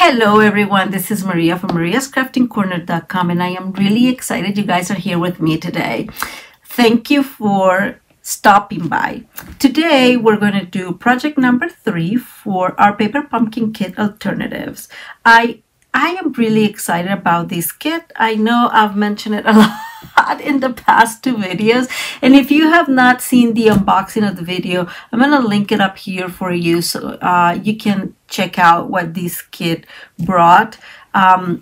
Hello everyone, this is Maria from mariascraftingcorner.com and I am really excited you guys are here with me today. Thank you for stopping by. Today we're going to do project number 3 for our paper pumpkin kit alternatives. I am really excited about this kit. I know I've mentioned it a lot in the past 2 videos, and if you have not seen the unboxing of the video, I'm going to link it up here for you so you can check out what this kit brought.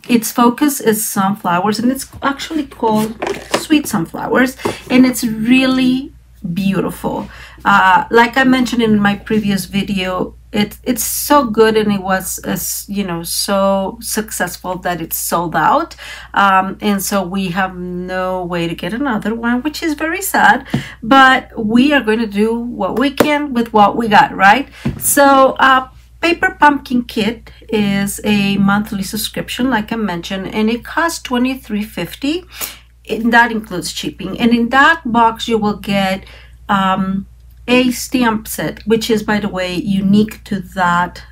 Its focus is sunflowers, and it's actually called Sweet Sunflowers, and it's really beautiful. Like I mentioned in my previous video, it's so good, and it was so successful that it's sold out, and so we have no way to get another one, which is very sad, but we are going to do what we can with what we got, right? So Paper Pumpkin Kit is a monthly subscription, like I mentioned, and it costs $23.50. That includes shipping, and in that box you will get a stamp set, which is, by the way, unique to that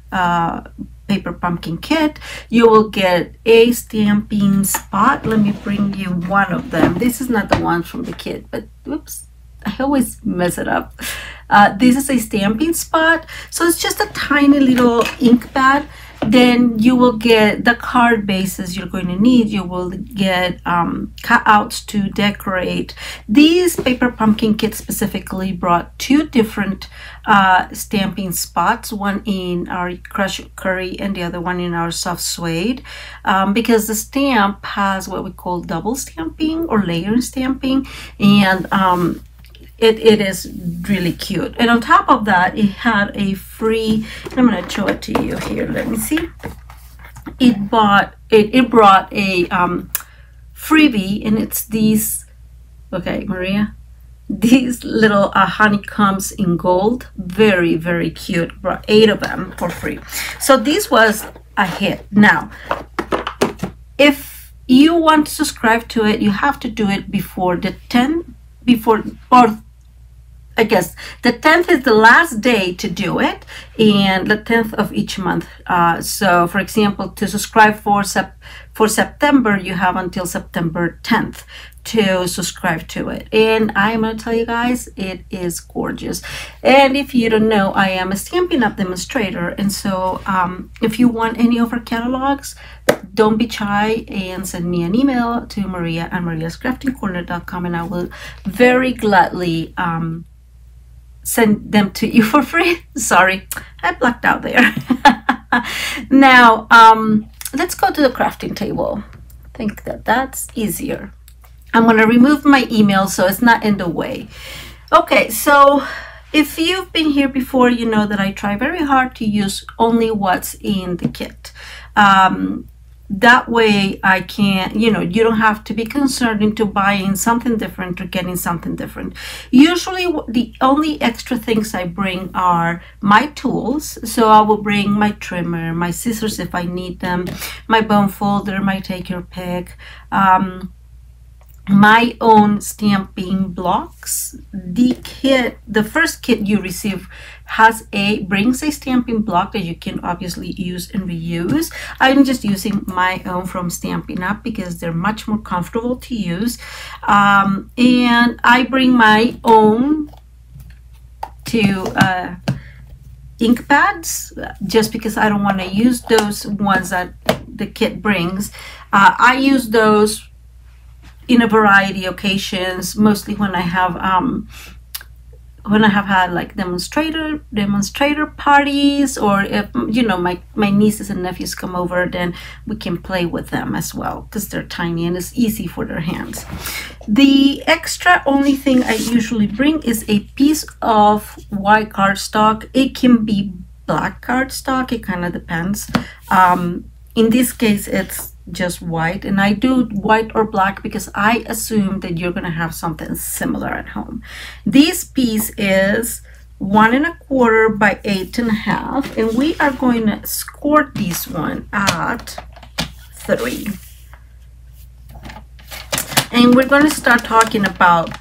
Paper Pumpkin Kit. You will get a stamping spot. Let me bring you one of them. This is not the one from the kit, but oops, I always mess it up. This is a stamping spot, so it's just a tiny little ink pad. Then you will get the card bases you're going to need. You will get cutouts to decorate. These Paper Pumpkin Kits specifically brought 2 different stamping spots, one in our crushed curry and the other one in our soft suede, because the stamp has what we call double stamping or layer stamping, and it is really cute. And on top of that, it had a free, I'm going to show it to you here. Let me see. It brought a freebie, and it's these, okay, Maria, these little honeycombs in gold. Very, very cute. Brought 8 of them for free. So this was a hit. Now, if you want to subscribe to it, you have to do it before the 10th, or I guess the 10th is the last day to do it, and the 10th of each month. So for example, to subscribe for September, you have until September 10th to subscribe to it. And I'm going to tell you guys, it is gorgeous. And if you don't know, I am a Stampin' Up demonstrator, and so if you want any of our catalogs, don't be shy and send me an email to Maria at mariascraftingcorner.com, and I will very gladly send them to you for free. Sorry, I blacked out there. Now, let's go to the crafting table. I think that's easier. I'm going to remove my email so it's not in the way. Okay, so if you've been here before, you know that I try very hard to use only what's in the kit. That way I can, you don't have to be concerned into buying something different or getting something different. Usually the only extra things I bring are my tools. So I will bring my trimmer, my scissors if I need them, my bone folder, my take your pick, my own stamping blocks. The first kit you receive brings a stamping block that you can obviously use and reuse. I'm just using my own from Stampin'Up because they're much more comfortable to use. And I bring my own ink pads just because I don't want to use those ones that the kit brings. I use those in a variety of occasions, mostly when I have had like demonstrator parties, or if my nieces and nephews come over, then we can play with them as well because they're tiny and it's easy for their hands. The extra only thing I usually bring is a piece of white cardstock. It can be black cardstock, it kind of depends. In this case, it's just white, and I do white or black because I assume that you're going to have something similar at home. This piece is 1 1/4 by 8.5, and we are going to score this one at 3. And we're going to start talking about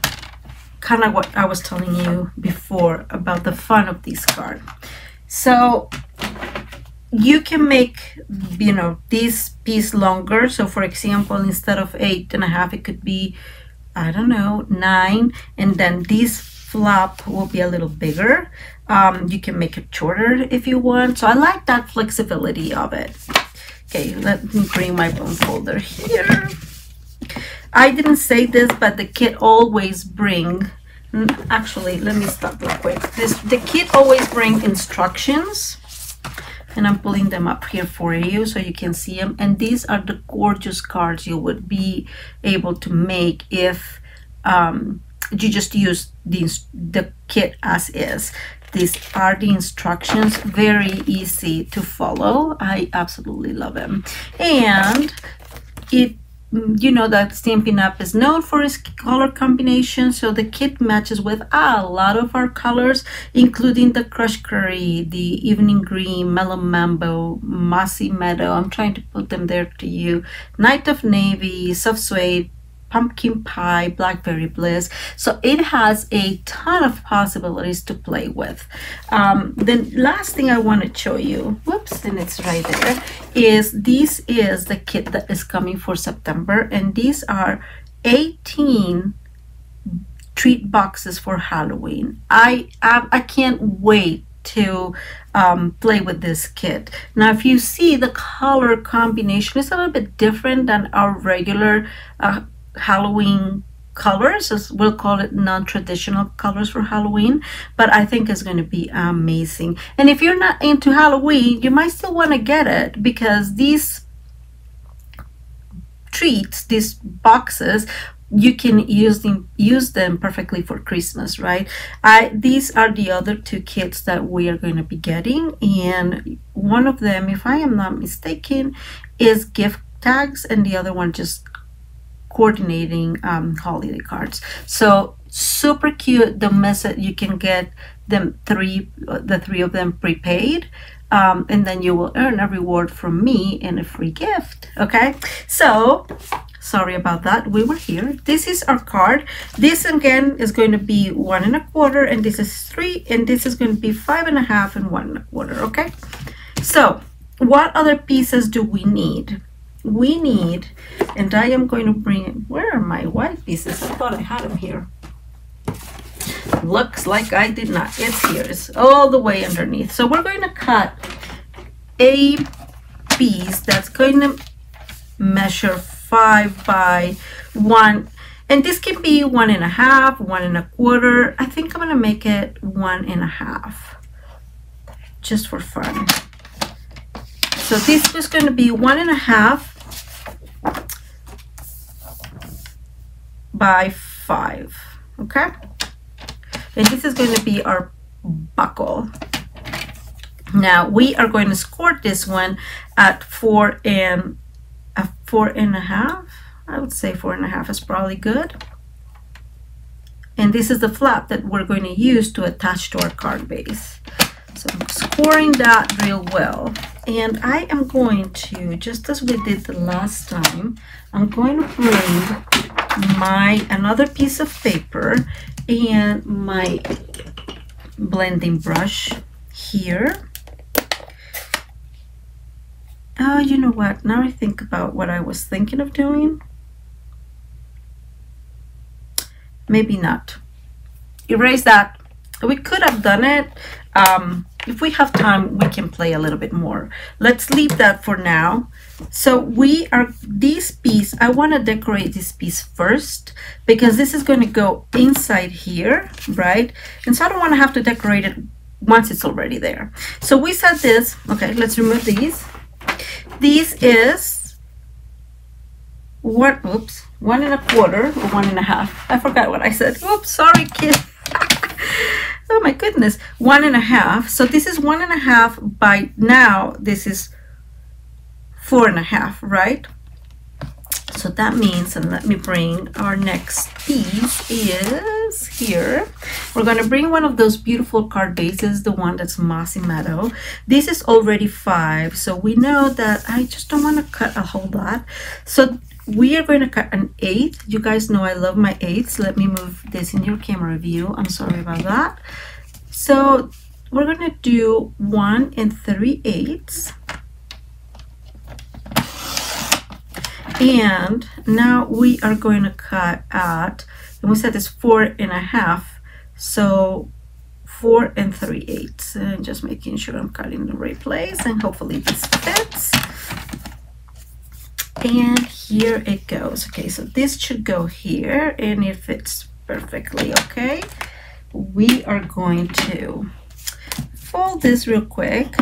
kind of what I was telling you before about the fun of this card. So you can make, you know, this piece longer. So for example, instead of 8.5, it could be, I don't know, 9, and then this flap will be a little bigger. You can make it shorter if you want. So I like that flexibility of it. Okay, let me bring my bone folder here. I didn't say this, but the kit always bring, actually, let me stop real quick. The kit always bring instructions, and I'm pulling them up here for you so you can see them. And these are the gorgeous cards you would be able to make if you just use the kit as is. These are the instructions, very easy to follow. I absolutely love them. And it, you know that Stampin' Up is known for its color combination, so the kit matches with a lot of our colors, including the Crushed Curry, the Evening Green, Mellow Mambo, Mossy Meadow. I'm trying to put them there to you. Night of Navy, Soft Suede, Pumpkin Pie, Blackberry Bliss. So it has a ton of possibilities to play with. The last thing I want to show you, whoops, and it's right there, is this is the kit that is coming for September, and these are 18 treat boxes for Halloween. I can't wait to play with this kit. Now if you see, the color combination is a little bit different than our regular Halloween colors, as we'll call it, non-traditional colors for Halloween, but I think it's going to be amazing. And if you're not into Halloween, you might still want to get it, because these treats, these boxes, you can use them perfectly for Christmas, right? These are the other two kits that we are going to be getting, and one of them, if I am not mistaken, is gift tags, and the other one just coordinating holiday cards. So super cute. The message, you can get them the three of them prepaid, and then you will earn a reward from me and a free gift. Okay, so sorry about that, we were here. This is our card. This again is going to be 1 1/4, and this is 3, and this is going to be 5 1/2 and 1 1/4. Okay, so what other pieces do we need? We need, and I am going to bring, where are my white pieces? I thought I had them here. Looks like I did not. It's here. It's all the way underneath. So we're going to cut a piece that's going to measure 5 by 1, and this can be 1 1/2, 1 1/4. I think I'm going to make it 1 1/2 just for fun. So this is going to be 1 1/2 by 5, okay? And this is going to be our buckle. Now we are going to score this one at 4 1/2. I would say 4 1/2 is probably good. And this is the flap that we're going to use to attach to our card base. So I'm scoring that real well. And I am going to, just as we did the last time, I'm going to bring another piece of paper and my blending brush here. Oh, you know what? Now I think about what I was thinking of doing. Maybe not. Erase that. We could have done it. If we have time, we can play a little bit more. Let's leave that for now. So this piece, I want to decorate this piece first, because this is going to go inside here, right? And so I don't want to have to decorate it once it's already there. So we set this, okay, let's remove these. This is 1 1/4 or 1 1/2. I forgot what I said. Oops, sorry, kid. Oh my goodness, 1 1/2. So this is 1 1/2 by, now this is 4 1/2, right? So that means, and let me bring our next piece is here. We're going to bring one of those beautiful card bases, the one that's Mossy Meadow. This is already 5, so we know that I just don't want to cut a whole lot. So we are going to cut an 1/8. You guys know I love my 1/8s. Let me move this in your camera view. I'm sorry about that. So we're going to do 1 3/8. And now we are going to cut at, and we said it's 4.5, so 4 3/8. And just making sure I'm cutting the right place, and hopefully this fits. And here it goes. Okay, so this should go here, and it fits perfectly. Okay, we are going to fold this real quick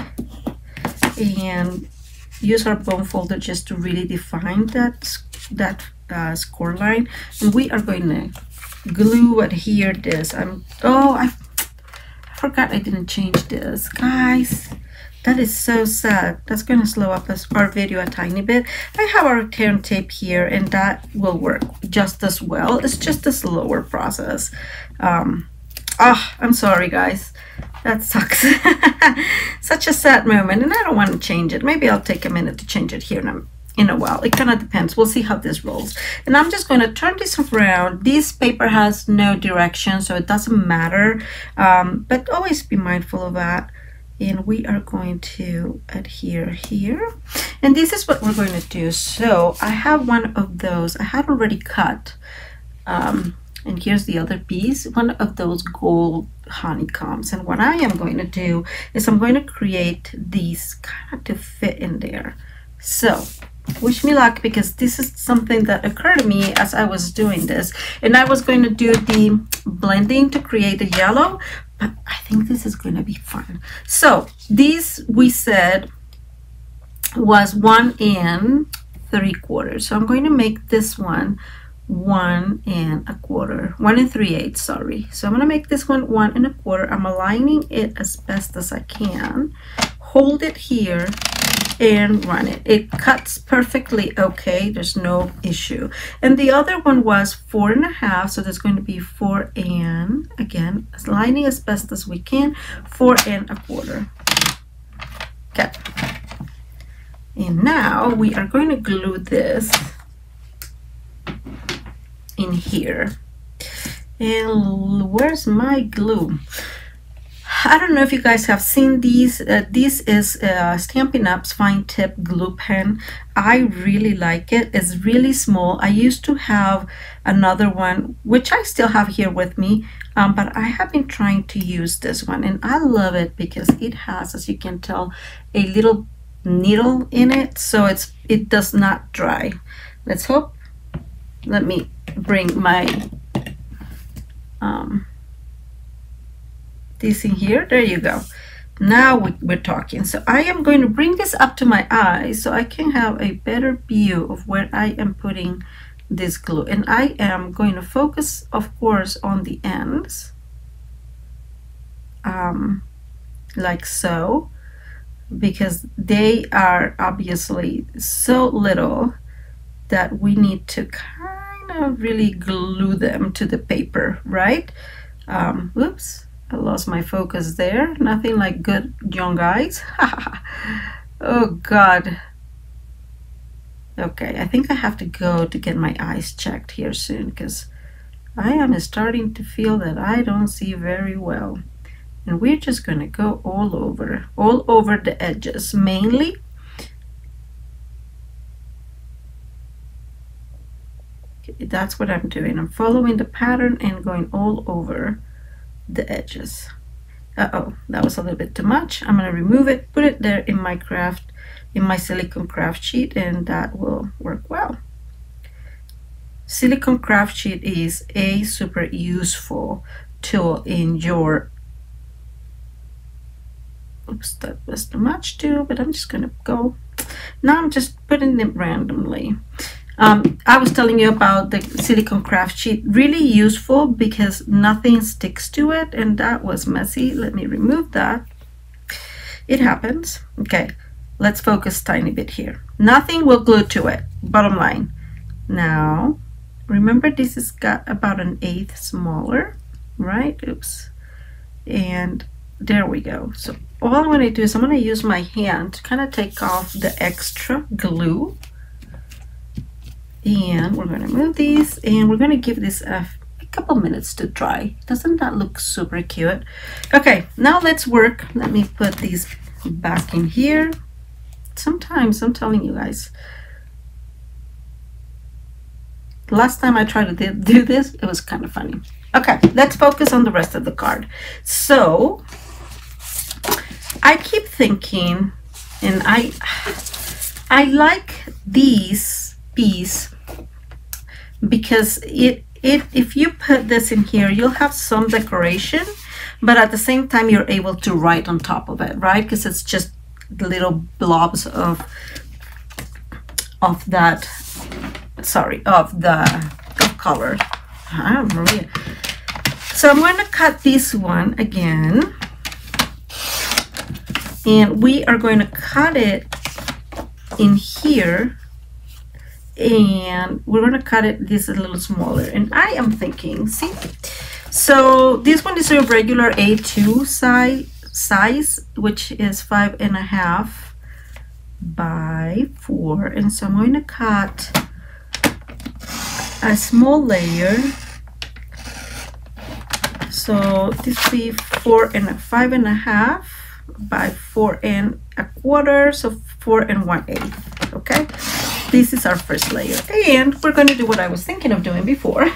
and use our bone folder just to really define that score line. And we are going to glue adhere this. I forgot I didn't change this, guys. That is so sad. That's going to slow up our video a tiny bit. I have our return tape here, and that will work just as well. It's just a slower process. I'm sorry, guys. That sucks. Such a sad moment, and I don't want to change it. Maybe I'll take a minute to change it here in a while. It kind of depends. We'll see how this rolls. And I'm just going to turn this around. This paper has no direction, so it doesn't matter. But always be mindful of that. And we are going to adhere here. And this is what we're going to do. So I have one of those. I had already cut. And here's the other piece, one of those gold honeycombs. And what I am going to do is I'm going to create these kind of to fit in there. So wish me luck, because this is something that occurred to me as I was doing this. And I was going to do the blending to create the yellow, but I think this is going to be fun. So this, we said, was 1 3/4. So I'm going to make this one 1 1/4, 1 3/8, sorry. So I'm going to make this one 1 1/4. I'm aligning it as best as I can. Hold it here and run it. It cuts perfectly okay. There's no issue. And the other one was 4.5, so there's going to be 4 and, again, aligning as best as we can, 4 1/4. Okay. And now we are going to glue this in here. And where's my glue? I don't know if you guys have seen these. This is Stampin' Up's fine tip glue pen. I really like it. It's really small. I used to have another one, which I still have here with me, but I have been trying to use this one, and I love it because it has, as you can tell, a little needle in it, so it does not dry. Let's hope. Let me bring my this in here. There you go. Now we're talking. So I am going to bring this up to my eyes so I can have a better view of where I am putting this glue. And I am going to focus, of course, on the ends, like so, because they are obviously so little that we need to kind of really glue them to the paper, right? Oops, I lost my focus there. Nothing like good young eyes. Oh God. Okay, I think I have to go to get my eyes checked here soon, because I am starting to feel that I don't see very well. And we're just going to go all over the edges mainly. Okay, that's what I'm doing. I'm following the pattern and going all over the edges. Uh-oh, that was a little bit too much. I'm going to remove it, put it there in my craft, in my silicone craft sheet, and that will work well. Silicone craft sheet is a super useful tool in your, oops, that was too much too, but I'm just going to go. Now I'm just putting them randomly. I was telling you about the silicone craft sheet. Really useful because nothing sticks to it, and that was messy. Let me remove that. It happens. Okay, let's focus a tiny bit here. Nothing will glue to it, bottom line. Now, remember this has got about 1/8 smaller, right? Oops. And there we go. So all I'm going to do is I'm going to use my hand to kind of take off the extra glue. And we're going to move these, and we're going to give this a couple minutes to dry. Doesn't that look super cute? Okay, now let's work. Let me put these back in here. Sometimes, I'm telling you guys, last time I tried to do this, it was kind of funny. Okay, let's focus on the rest of the card. So I keep thinking, and I like these peas because if you put this in here, you'll have some decoration, but at the same time you're able to write on top of it, right? Because it's just little blobs of that, sorry, of the color. Maria. So I'm going to cut this one again, and we are going to cut it in here, and we're going to cut it this a little smaller. And I am thinking, see, so this one is a regular A2 size, which is 5.5 by 4, and so I'm going to cut a small layer. So this will be 5.5 by 4.25, so 4 1/8. Okay, this is our first layer, and we're going to do what I was thinking of doing before.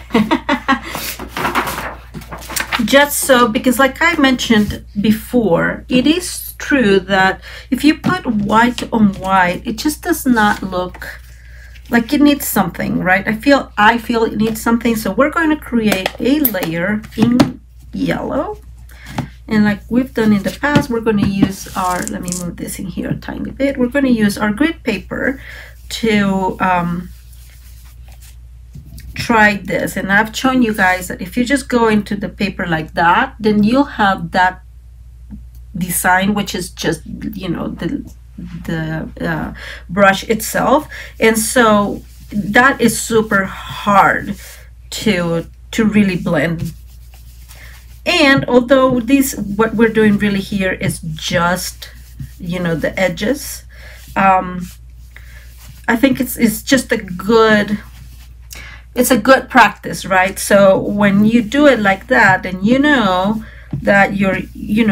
Just so, because like I mentioned before, it is true that if you put white on white, it just does not look like it needs something, right? I feel it needs something. So we're going to create a layer in yellow, and like we've done in the past, we're going to use our, let me move this in here a tiny bit, we're going to use our grid paper to try this. And I've shown you guys that if you just go into the paper like that, then you'll have that design, which is just, you know, the brush itself. And so that is super hard to really blend. And although what we're doing really here is just, you know, the edges, I think it's just a good practice, right? So when you do it like that, then you know that you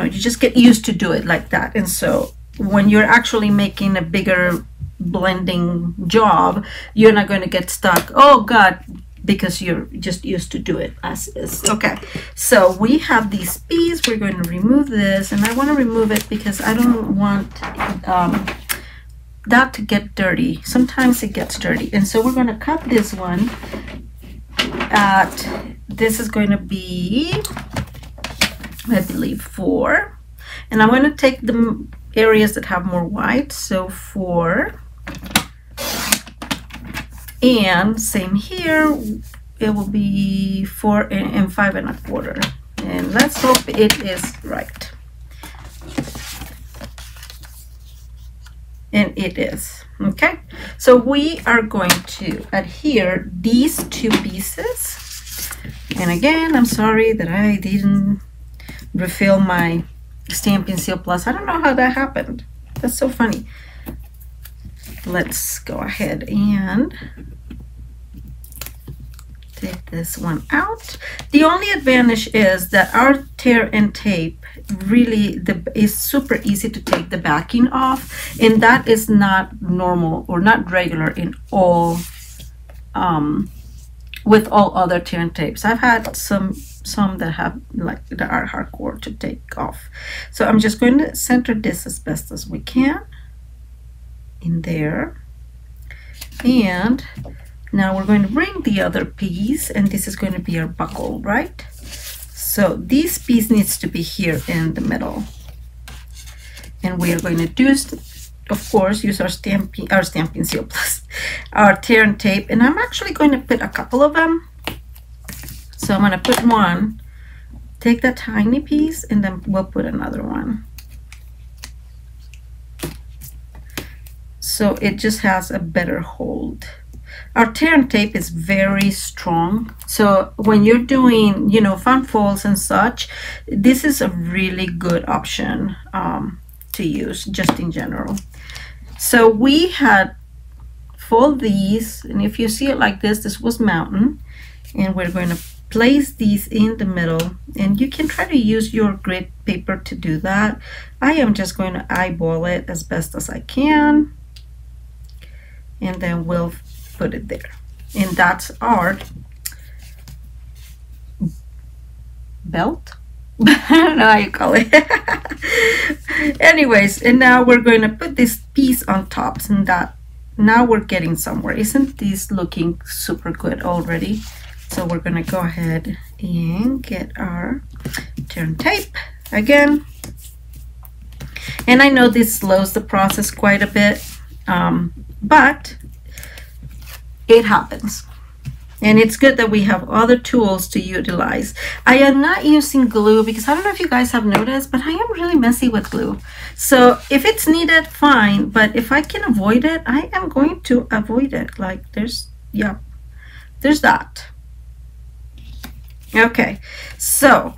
just get used to do it like that. And so when you're actually making a bigger blending job, you're not going to get stuck, oh God, because you're just used to do it as is. Okay, so we have these peas. We're going to remove this, and I want to remove it because I don't want that to get dirty. Sometimes it gets dirty, and so we're going to cut this one this is going to be, I believe, 4, and I'm going to take the areas that have more white, so 4. And same here, it will be 4 and 5.25, and let's hope it is right. And it is. Okay, so we are going to adhere these 2 pieces, and again, I'm sorry that I didn't refill my Stampin' Seal Plus. I don't know how that happened. That's so funny. Let's go ahead and take this one out. The only advantage is that our tear and tape really is super easy to take the backing off, and that is not normal or not regular in all with all other tear and tapes. I've had some that have that are hardcore to take off. So I'm just going to center this as best as we can in there, and now we're going to bring the other piece, and this is going to be our buckle, right? So this piece needs to be here in the middle, and we are going to do, of course, use our Stampin' Seal Plus, our tear and tape, and I'm actually going to put a couple of them. So I'm going to put one, take that tiny piece, and then we'll put another one. So it just has a better hold. Our tear and tape is very strong, so when you're doing, you know, fun folds and such, this is a really good option to use just in general. So we had fold these, and if you see it like this, this was mountain, and we're going to place these in the middle, and you can try to use your grid paper to do that. I am just going to eyeball it as best as I can, and then we'll put it there. and that's our belt. I don't know how you call it. Anyways, and now we're going to put this piece on top, and that now we're getting somewhere. Isn't this looking super good already? So we're going to go ahead and get our turn tape again. And I know this slows the process quite a bit, but it happens. And it's good that we have other tools to utilize. I am not using glue because I don't know if you guys have noticed, but I am really messy with glue. So if it's needed, fine. But if I can avoid it, I am going to avoid it. Like there's that. Okay, so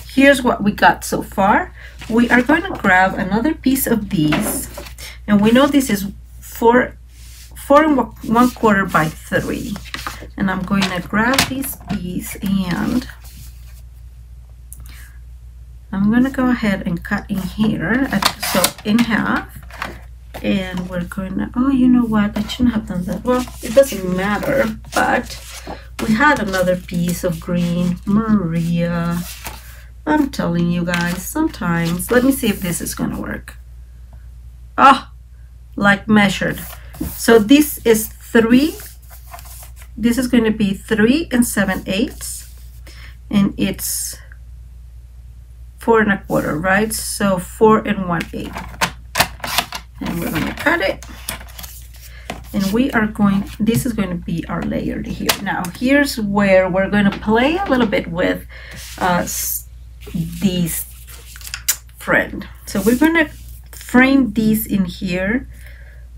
here's what we got so far. We are going to grab another piece of these. And we know this is 4 1/4 by 3. And I'm going to grab this piece and I'm going to go ahead and cut in here, so in half. And we're going to, oh, you know what? I shouldn't have done that. Well, it doesn't matter, but we had another piece of green Maria. I'm telling you guys, sometimes, let me see if this is going to work. Oh, like measured. So this is 3. This is going to be 3 7/8, and it's 4 1/4, right? So 4 1/8, and we're going to cut it. And we are going, this is going to be our layer here. Now here's where we're going to play a little bit with these friend. So we're going to frame these in here,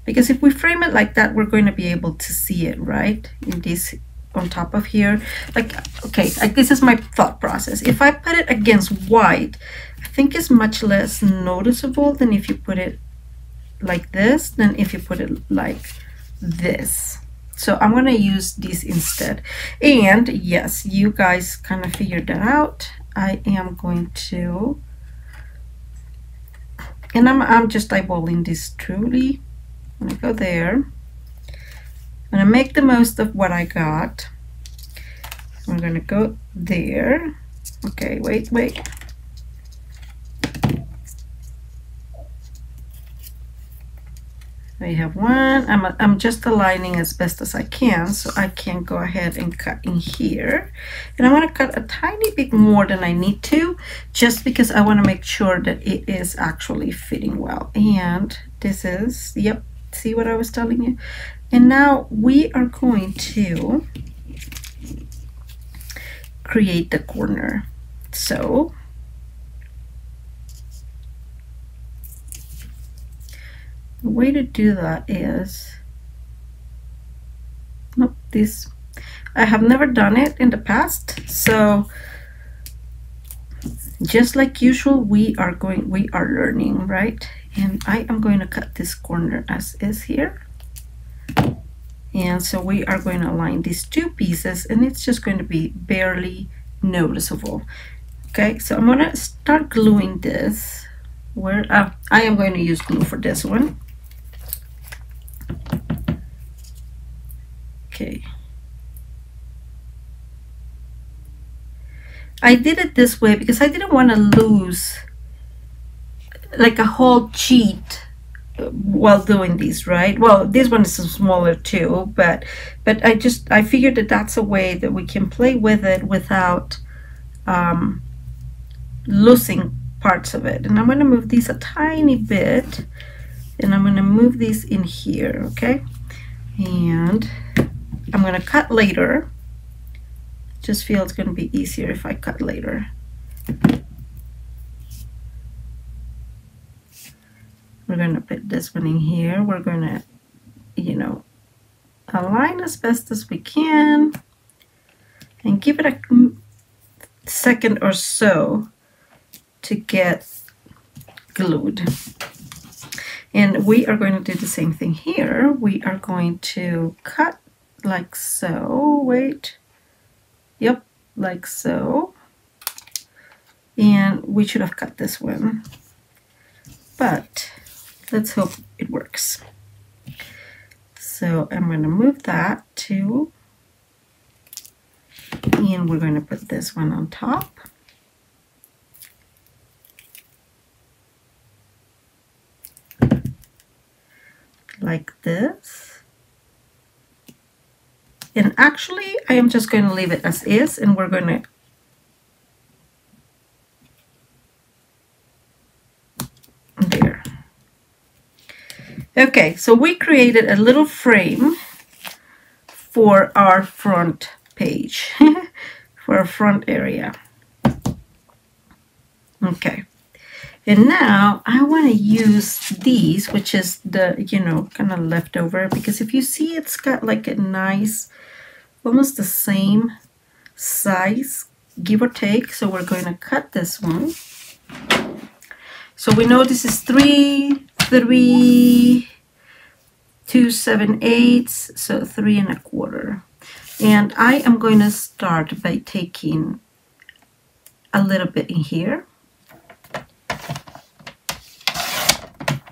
because if we frame it like that, we're going to be able to see it, right? In this on top of here. Like, okay, like this is my thought process. If I put it against white, I think it's much less noticeable than if you put it like this, than if you put it like this. So I'm going to use this instead. And yes, you guys kind of figured that out. I am going to, and I'm just eyeballing this truly. I'm going to go there. I'm going to make the most of what I got. I'm going to go there. Okay, wait. I have one. I'm just aligning as best as I can, so I can go ahead and cut in here. And I'm going to cut a tiny bit more than I need to, just because I want to make sure that it is actually fitting well. And this is, yep, see what I was telling you? And now we are going to create the corner. So the way to do that is, nope, this, I have never done it in the past, so just like usual, we are learning, right? And I am going to cut this corner as is here. And so we are going to align these two pieces, and it's just going to be barely noticeable. Okay, so I'm going to start gluing this. Where I am going to use glue for this one. Okay. I did it this way because I didn't want to lose like a whole sheet while doing these, right? Well, this one is smaller too, but I figured that that's a way that we can play with it without losing parts of it. And I'm going to move these a tiny bit, and I'm going to move these in here, okay? And I'm going to cut later. Just feel it's going to be easier if I cut later. We're going to put this one in here. We're going to, you know, align as best as we can and give it a second or so to get glued. And we are going to do the same thing here. We are going to cut like so. Wait. Yep, like so. And we should have cut this one, but let's hope it works. So I'm going to move that. 2. And we're going to put this one on top. Like this. And actually, I am just going to leave it as is, and we're going to there. Okay, so we created a little frame for our front page, for our front area. Okay, and now I want to use these, which is the, you know, kind of leftover, because if you see, it's got like a nice, almost the same size, give or take. So we're going to cut this one. So we know this is 3, 3, 2 7/8, so 3 1/4. And I am going to start by taking a little bit in here.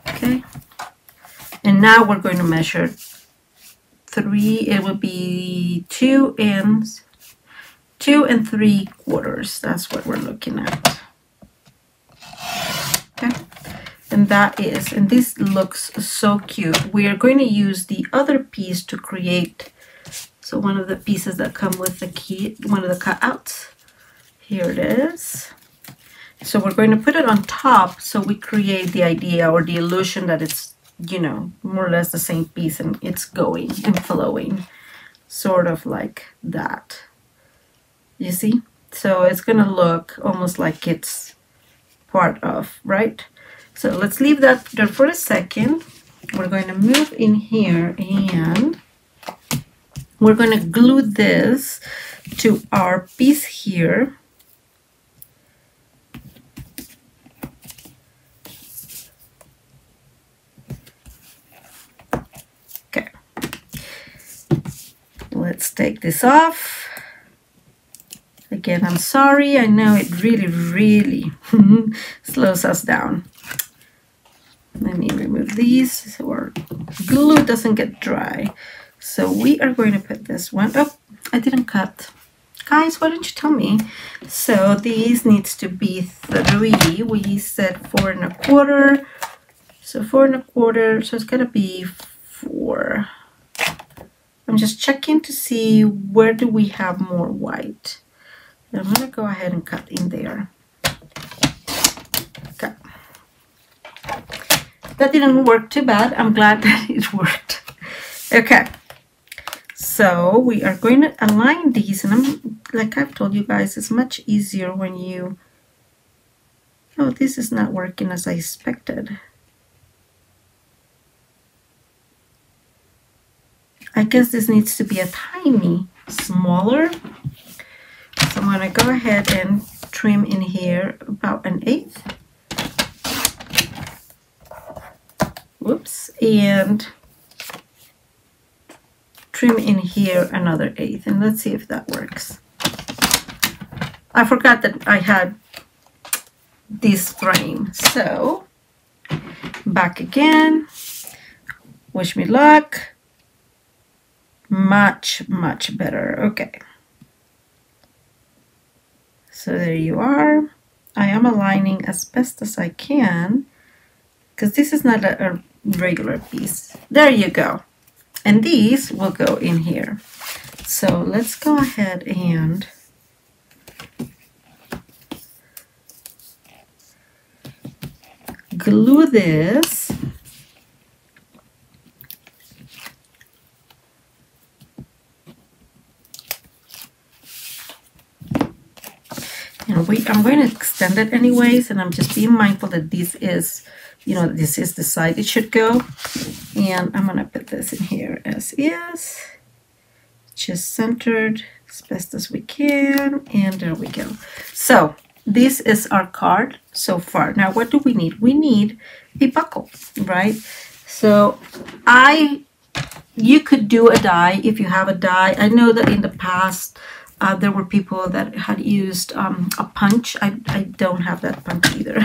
Okay. And now we're going to measure 3, it will be 2 and 3/4. That's what we're looking at. Okay. And that is, and this looks so cute. We are going to use the other piece to create, so one of the pieces that come with the kit, one of the cutouts. Here it is. So we're going to put it on top so we create the idea or the illusion that it's, you know, more or less the same piece and it's going and flowing, sort of like that. You see? So it's going to look almost like it's part of, right? So let's leave that there for a second. We're going to move in here and we're going to glue this to our piece here. Okay. Let's take this off. Again, I'm sorry. I know it really slows us down. Let me remove these so our glue doesn't get dry. So we are going to put this one. Oh, I didn't cut. Guys, why don't you tell me? So these needs to be 3. We said 4 1/4. So 4 1/4. So it's gonna be 4. I'm just checking to see where do we have more white. I'm gonna go ahead and cut in there. Okay. That didn't work too bad. I'm glad that it worked. Okay. So we are going to align these, and I'm, like I've told you guys, it's much easier when you, oh, this is not working as I expected. I guess this needs to be a tiny smaller. So I'm going to go ahead and trim in here about 1/8. Whoops, and trim in here another 1/8, and let's see if that works. I forgot that I had this frame, so back again. Wish me luck. Much better. Okay, so there you are. I am aligning as best as I can because this is not a regular piece. There you go. And these will go in here. So let's go ahead and glue this. And I'm going to extend it anyways, and I'm just being mindful that this is, you know, this is the side it should go. And I'm going to put this in here as is, just centered as best as we can, and there we go. So this is our card so far. Now what do we need? We need a buckle, right? So you could do a die if you have a die. I know that in the past there were people that had used a punch. I don't have that punch either.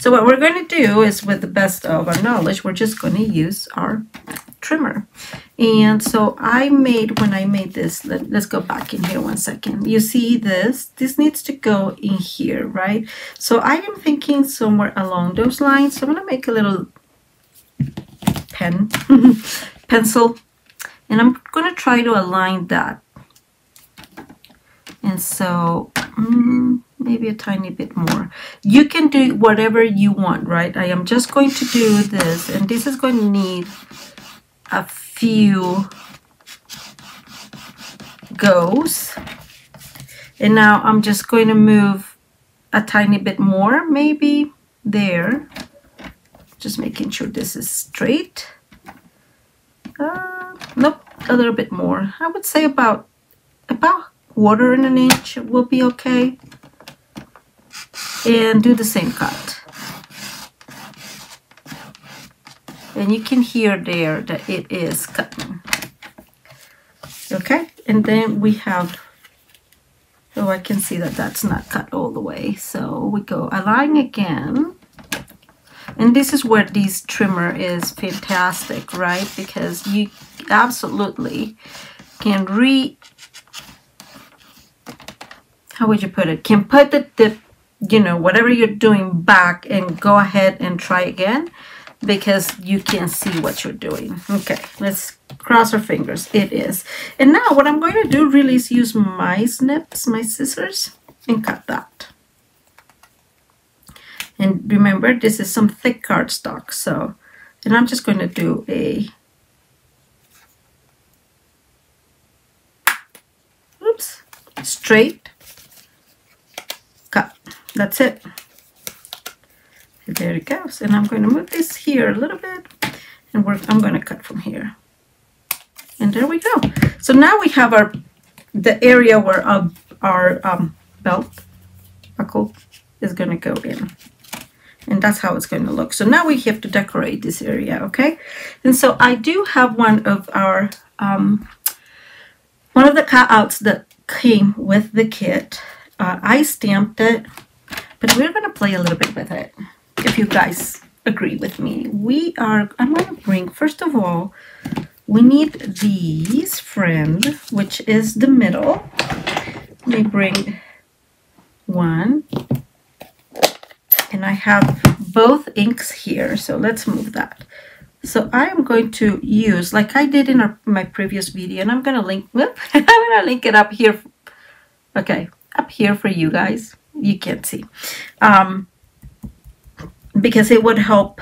So what we're going to do is, with the best of our knowledge, we're just going to use our trimmer. And so I made, when I made this, let's go back in here one second. You see this needs to go in here, right? So I am thinking somewhere along those lines. So I'm gonna make a little pen, pencil, and I'm gonna try to align that. And so maybe a tiny bit more. You can do whatever you want, right? I am just going to do this, and this is going to need a few goes. And now I'm just going to move a tiny bit more, maybe there. Just making sure this is straight. Nope, a little bit more. I would say about 1/4 inch will be okay. And do the same cut. And you can hear there that it is cutting. Okay, and then we have, oh, I can see that that's not cut all the way. So we go align again. And this is where this trimmer is fantastic, right? Because you absolutely can how would you put it? Can put the you know, whatever you're doing back and go ahead and try again, because you can see what you're doing. Okay, let's cross our fingers. It is. And now what I'm going to do really is use my snips, my scissors, and cut that. And remember, this is some thick cardstock. So, and I'm just going to do a, oops, straight cut. That's it. There it goes. And I'm going to move this here a little bit, and I'm going to cut from here. And there we go. So now we have the area where our belt buckle is going to go in. And that's how it's going to look. So now we have to decorate this area, okay? And so I do have one of our one of the cutouts that came with the kit. I stamped it, but we're going to play a little bit with it. If you guys agree with me, I'm going to bring, first of all, we need these, friend, which is the middle. Let me bring one. And I have both inks here, so let's move that. So I am going to use, like I did in my previous video, and I'm going to link, I'm going to link it up here. Okay, up here for you guys. You can't see. Because it would help,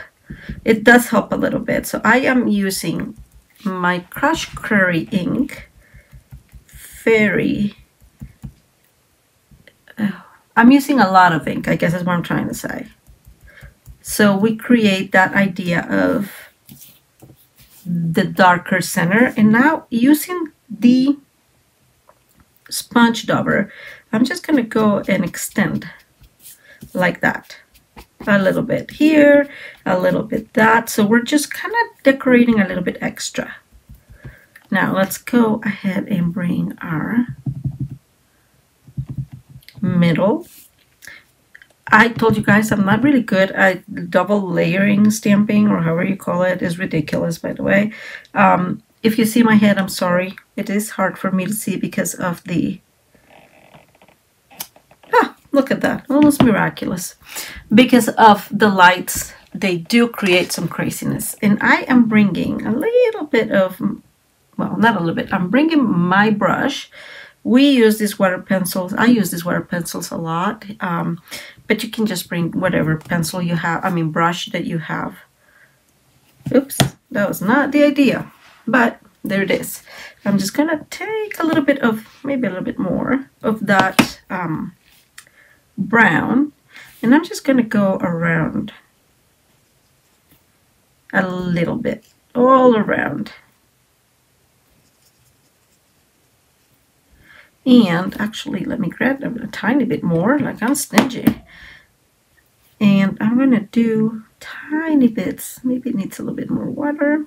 it does help a little bit. So I am using my Crush Curry ink. I'm using a lot of ink, I guess is what I'm trying to say. So we create that idea of the darker center. And now using the sponge dauber, I'm just going to go and extend like that. A little bit here, a little bit that. So we're just kind of decorating a little bit extra. Now let's go ahead and bring our middle. I told you guys I'm not really good at double layering stamping, or however you call it. Is ridiculous, by the way. If you see my head, I'm sorry. It is hard for me to see because of the look at that, almost miraculous. Because of the lights, they do create some craziness. And I am bringing a little bit of, well, not a little bit, I'm bringing my brush. We use these water pencils. I use these water pencils a lot. But you can just bring whatever pencil you have, brush that you have. Oops, that was not the idea. But there it is. I'm just going to take a little bit of, maybe a little bit more of that brown, and I'm just going to go around a little bit, all around. And actually, let me grab a tiny bit more, like I'm stingy. And I'm going to do tiny bits. Maybe it needs a little bit more water.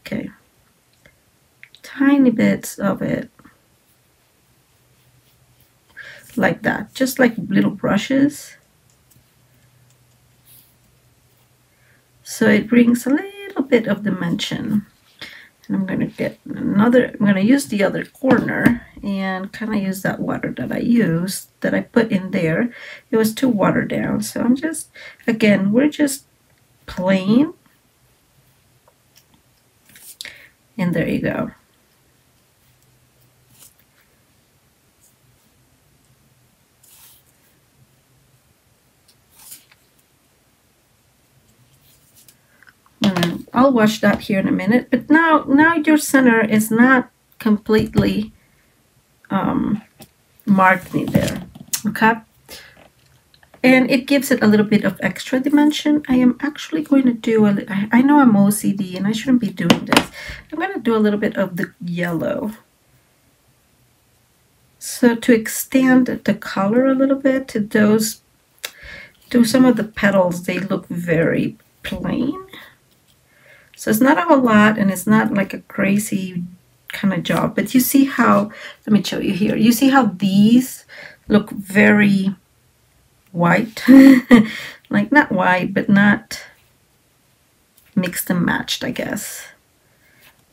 Okay. Tiny bits of it. Like that, just like little brushes. So it brings a little bit of dimension. And I'm going to get another, I'm going to use the other corner and kind of use that water that I used, that I put in there. It was too watered down. So I'm just, again, we're just plain. And there you go. I'll wash that here in a minute, but now your center is not completely marked me there, okay? And it gives it a little bit of extra dimension. I am actually going to do I know I'm OCD and I shouldn't be doing this. I'm going to do a little bit of the yellow. So to extend the color a little bit to those, to some of the petals, they look very plain. So it's not a whole lot, and it's not like a crazy kind of job, but you see how, let me show you here. You see how these look very white, like not white, but not mixed and matched, I guess.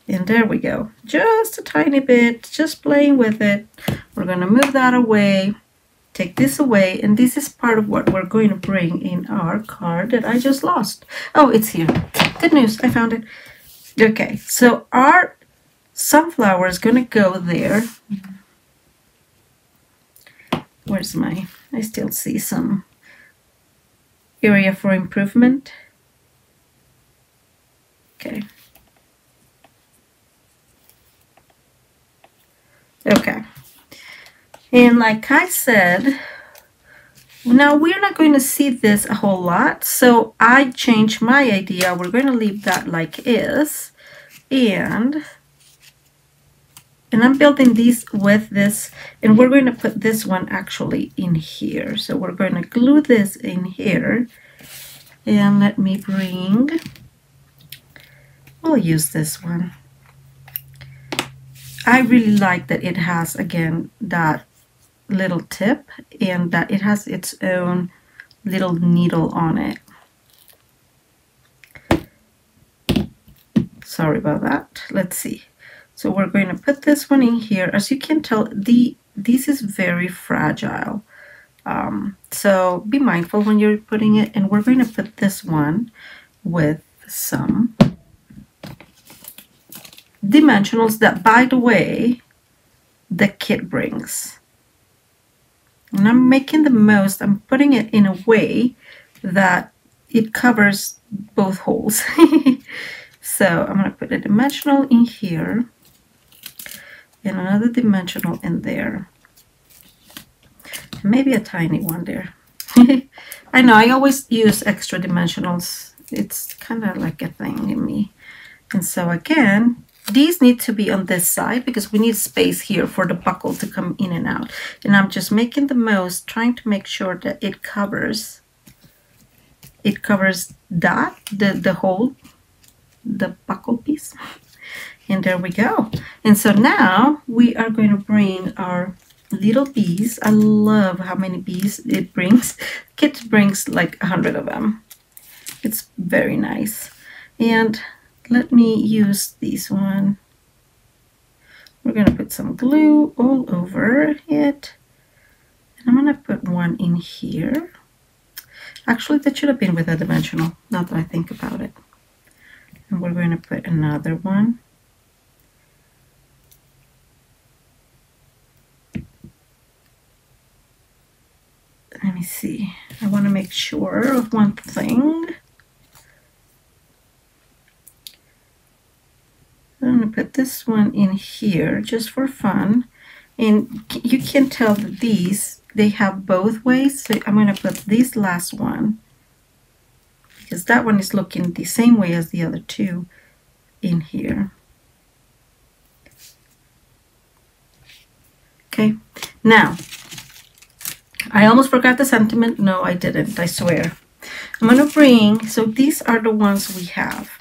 And there we go. Just a tiny bit, just playing with it. We're going to move that away, take this away, and this is part of what we're going to bring in our card that I just lost. Oh, it's here. Good news, I found it. Okay, so our sunflower is going to go there. Where's my, I still see some area for improvement. Okay. Okay. And like I said, now we're not going to see this a whole lot, so I changed my idea. We're going to leave that like is, and I'm building these with this, and we're going to put this one actually in here. So we're going to glue this in here, and let me bring, we'll use this one. I really like that it has, again, that little tip, and that it has its own little needle on it. Sorry about that. Let's see. So we're going to put this one in here. As you can tell, this is very fragile. So be mindful when you're putting it. And we're going to put this one with some dimensionals that, by the way, the kit brings. And I'm making the most, I'm putting it in a way that it covers both holes. So I'm going to put a dimensional in here and another dimensional in there. Maybe a tiny one there. I know, I always use extra dimensionals. It's kind of like a thing in me. And so again, these need to be on this side because we need space here for the buckle to come in and out. And I'm just making the most, trying to make sure that it covers that, the whole, the buckle piece. And there we go. And so now we are going to bring our little bees. I love how many bees it brings. Kit brings like 100 of them. It's very nice. And let me use this one. We're going to put some glue all over it. And I'm going to put one in here. Actually, that should have been with a dimensional, now that I think about it. And we're going to put another one. Let me see. I want to make sure of one thing. I'm going to put this one in here just for fun. And you can tell that these, they have both ways. So I'm going to put this last one, because that one is looking the same way as the other two, in here. Okay, now, I almost forgot the sentiment. No, I didn't, I swear. I'm going to bring, so these are the ones we have.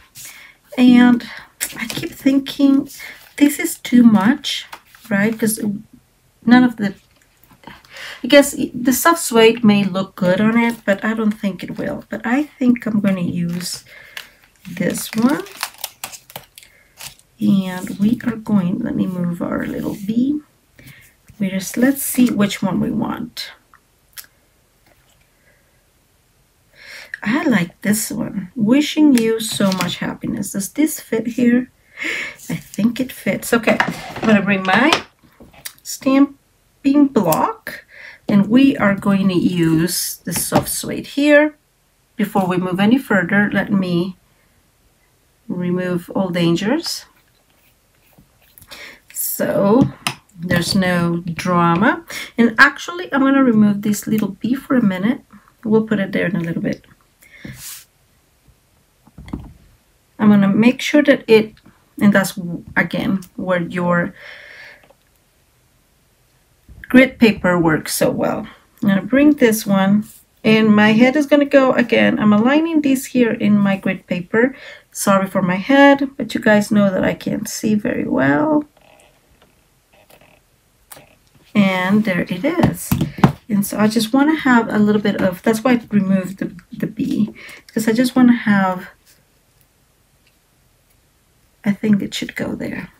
And I keep thinking this is too much, right? Because none of the, I guess the soft suede may look good on it, but I don't think it will. But I think I'm going to use this one. And we are going, let me move our little bee. Let's see which one we want. I like this one. Wishing you so much happiness. Does this fit here? I think it fits. Okay, I'm going to bring my stamping block, and we are going to use the soft suede here. Before we move any further, let me remove all dangers. So there's no drama. And actually, I'm going to remove this little bee for a minute. We'll put it there in a little bit. I'm going to make sure that it, and that's again where your grid paper works so well. I'm going to bring this one, and my head is going to go again. I'm aligning this here in my grid paper. Sorry for my head, but you guys know that I can't see very well. And there it is. And so I just want to have a little bit of, that's why I removed the bee, because I just want to have, I think it should go there.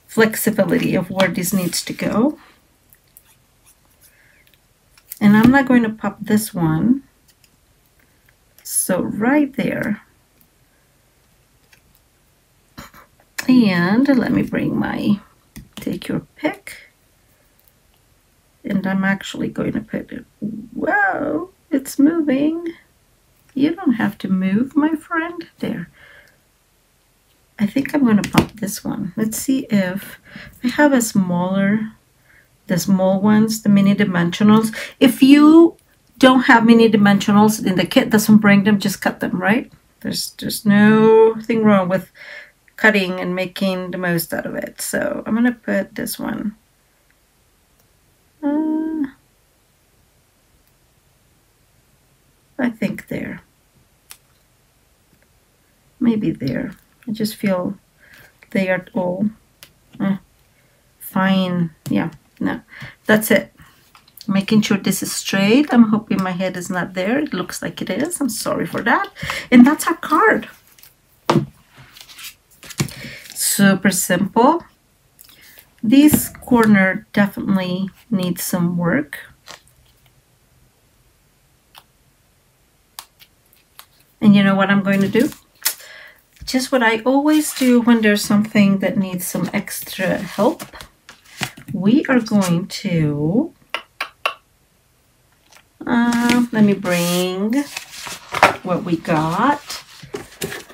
Flexibility of where this needs to go. And I'm not going to pop this one. So right there. And let me bring my, take your pick. And I'm actually going to put it, whoa, it's moving. You don't have to move, my friend. There. I think I'm going to pop this one. Let's see if I have a smaller, the small ones, the mini dimensionals. If you don't have mini dimensionals and the kit doesn't bring them, just cut them, right? There's nothing wrong with cutting and making the most out of it. So I'm going to put this one. I think there. Maybe there. I just feel they are all fine. Yeah, no, that's it. Making sure this is straight. I'm hoping my head is not there. It looks like it is. I'm sorry for that. And that's our card. Super simple. This corner definitely needs some work. And you know what I'm going to do? Just what I always do when there's something that needs some extra help. We are going to, let me bring what we got.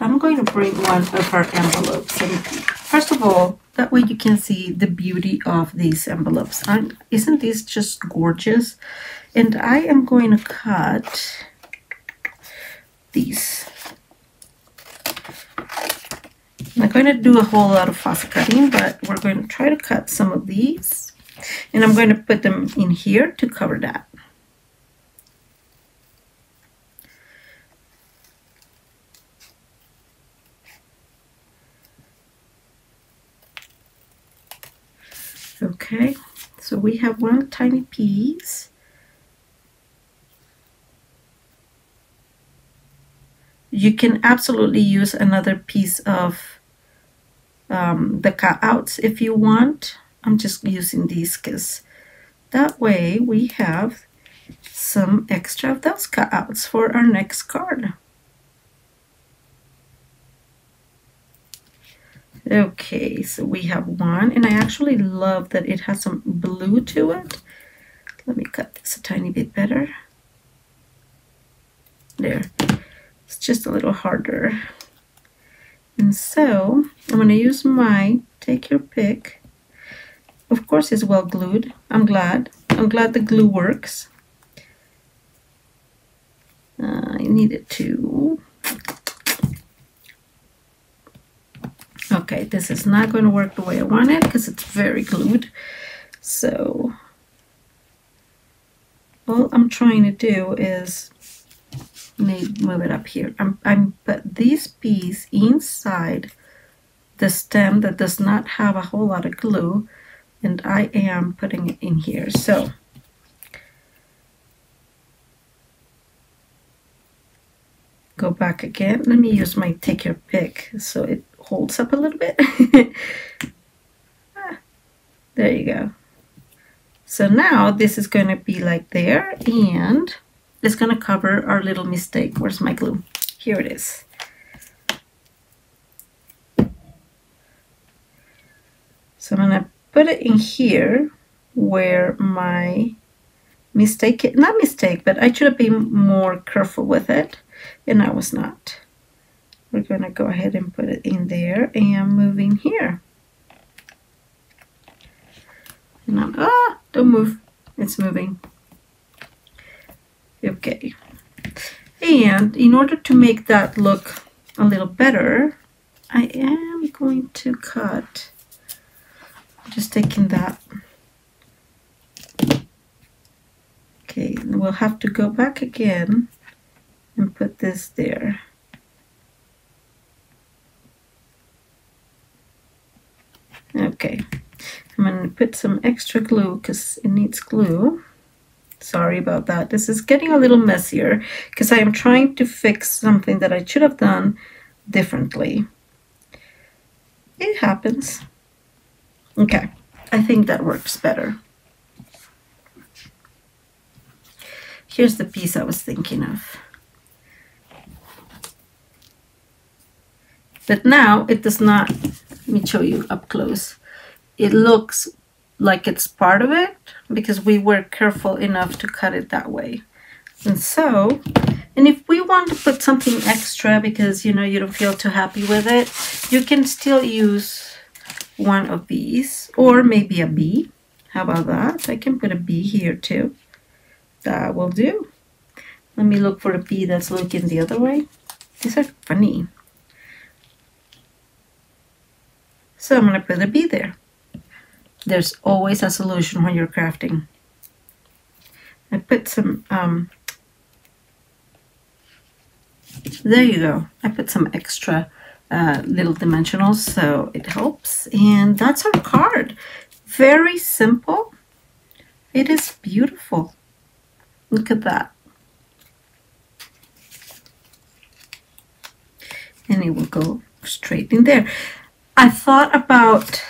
I'm going to bring one of our envelopes. And first of all, that way you can see the beauty of these envelopes. Isn't this just gorgeous? And I am going to cut these. I'm not going to do a whole lot of fuss cutting, but we're going to try to cut some of these. And I'm going to put them in here to cover that. Okay, so we have one tiny piece. You can absolutely use another piece of the cutouts if you want. I'm just using these because that way we have some extra of those cutouts for our next card. Okay, so we have one, and I actually love that it has some blue to it. Let me cut this a tiny bit better. There. It's just a little harder. And so I'm going to use my take your pick. Of course it's well glued. I'm glad the glue works. I needed to. Okay, this is not going to work the way I want it because it's very glued. So all I'm trying to do is move it up here. I'm put this piece inside the stem that does not have a whole lot of glue, and I am putting it in here. So go back again. Let me use my take your pick so it holds up a little bit. There you go. So now this is going to be like there, and it's going to cover our little mistake. Where's my glue? Here it is. So I'm going to put it in here where my mistake, not mistake, but I should have been more careful with it, and I was not. We're going to go ahead and put it in there, and moving here. And I'm, don't move, it's moving. Okay. And in order to make that look a little better, I am going to cut, just taking that. Okay, and we'll have to go back again and put this there. Okay. I'm going to put some extra glue because it needs glue. Sorry about that. This is getting a little messier because I am trying to fix something that I should have done differently. It happens. Okay, I think that works better. Here's the piece I was thinking of. But now it does not, let me show you up close. It looks like it's part of it because we were careful enough to cut it that way. And so, and if we want to put something extra because, you know, you don't feel too happy with it, you can still use one of these or maybe a bee. How about that? I can put a bee here too. That will do. Let me look for a bee that's looking the other way. These are funny. So I'm going to put a bee there. There's always a solution when you're crafting. I put some, there you go. I put some extra little dimensionals so it helps. And that's our card. Very simple. It is beautiful. Look at that. And it will go straight in there. I thought about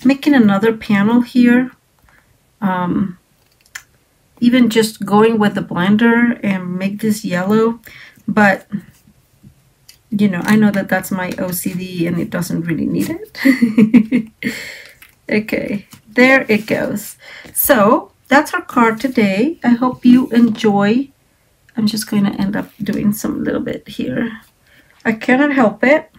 making another panel here, even just going with the blender and make this yellow, but you know, I know that that's my OCD and it doesn't really need it. Okay, there it goes. So that's our card today. I hope you enjoy. I'm just going to end up doing some little bit here. I cannot help it.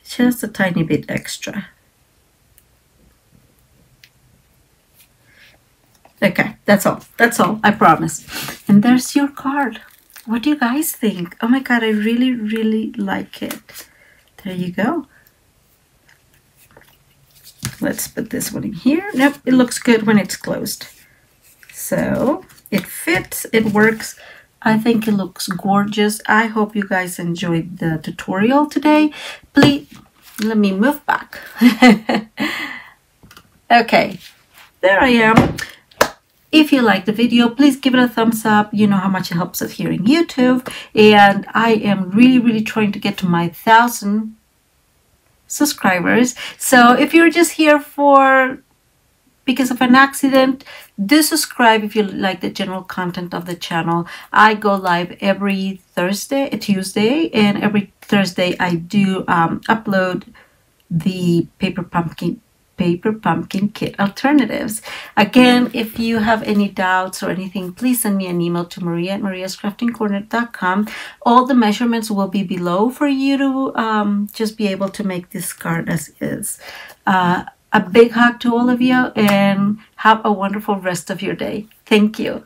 Just a tiny bit extra. Okay, that's all. That's all, I promise. And there's your card. What do you guys think? Oh my God, I really, really like it. There you go. Let's put this one in here. Nope, it looks good when it's closed. So it fits, it works. I think it looks gorgeous. I hope you guys enjoyed the tutorial today. Please, let me move back. Okay, there I am. If you like the video, please give it a thumbs up. You know how much it helps us here in YouTube. And I am really, really trying to get to my 1,000 subscribers. So if you're just here because of an accident, do subscribe if you like the general content of the channel. I go live every Tuesday, and every Thursday I do upload the paper pumpkin kit alternatives. Again, if you have any doubts or anything, please send me an email to maria@mariascraftingcorner.com. All the measurements will be below for you to just be able to make this card as is. A big hug to all of you, and have a wonderful rest of your day. Thank you.